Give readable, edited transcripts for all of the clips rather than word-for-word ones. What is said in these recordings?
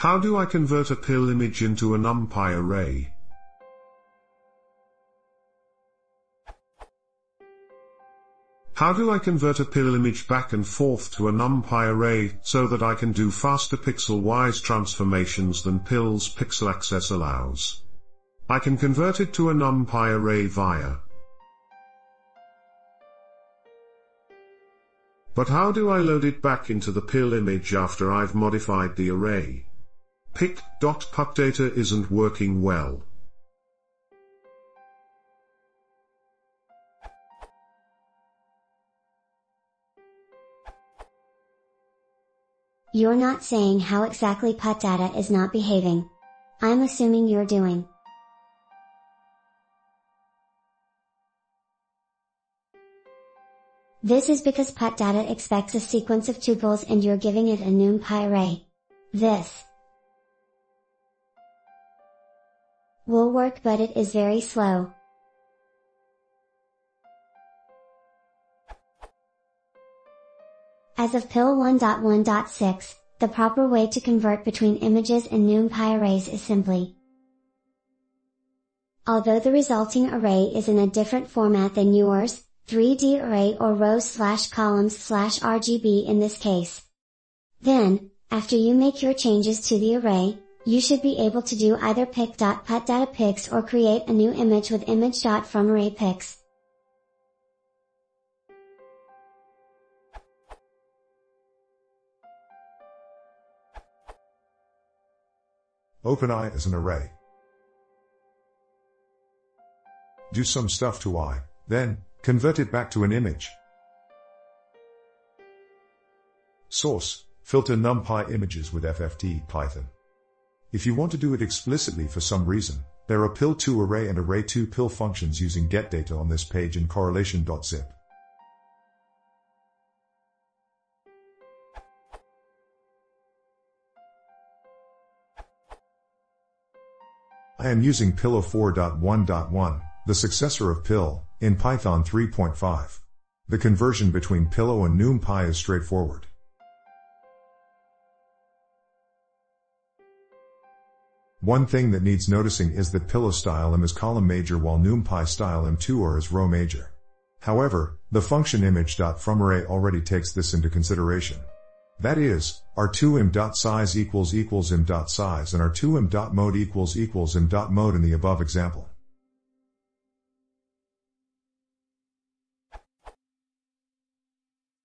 How do I convert a PIL image into a NumPy array? How do I convert a PIL image back and forth to a NumPy array so that I can do faster pixel-wise transformations than PIL's pixel access allows? I can convert it to a NumPy array via. But how do I load it back into the PIL image after I've modified the array? pic.putData isn't working well. You're not saying how exactly PutData is not behaving. I'm assuming you're doing. This is because PutData expects a sequence of tuples and you're giving it a NumPy array. This will work, but it is very slow. As of PIL 1.1.6, the proper way to convert between images and NumPy arrays is simply. Although the resulting array is in a different format than yours, 3D array or rows/columns/RGB in this case. Then, after you make your changes to the array, you should be able to do either pic.putDataPics or create a new image with image.fromArrayPics. Open I as an array. Do some stuff to I, then, convert it back to an image. Source, filter NumPy images with FFT Python. If you want to do it explicitly for some reason, there are PIL2Array and Array2PIL functions using getData on this page in correlation.zip. I am using PIL 04.1.1, the successor of PIL, in Python 3.5. The conversion between PIL and NumPy is straightforward. One thing that needs noticing is that PIL style im is column major while NumPy style im2r is row major. However, the function image.fromArray already takes this into consideration. That is, r2im.size equals im.size and r2im.mode equals im.mode in the above example.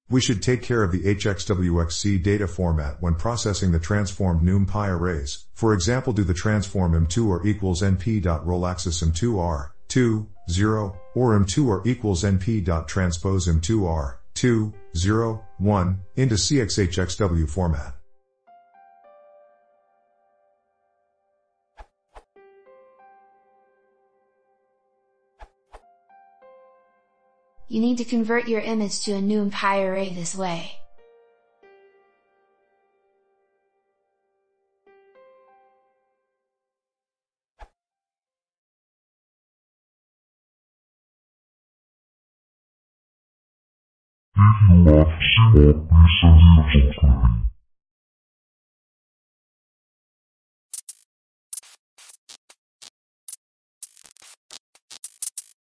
We should take care of the hxwxc data format when processing the transformed NumPy arrays. For example, do the transform im2r equals np.rollAxis im2r, 2, 0, or im2r equals np.transpose im2r, 2, 0, 1, into cxhxw format. You need to convert your image to a NumPy array this way. If you want to see more, please send me a subscribe.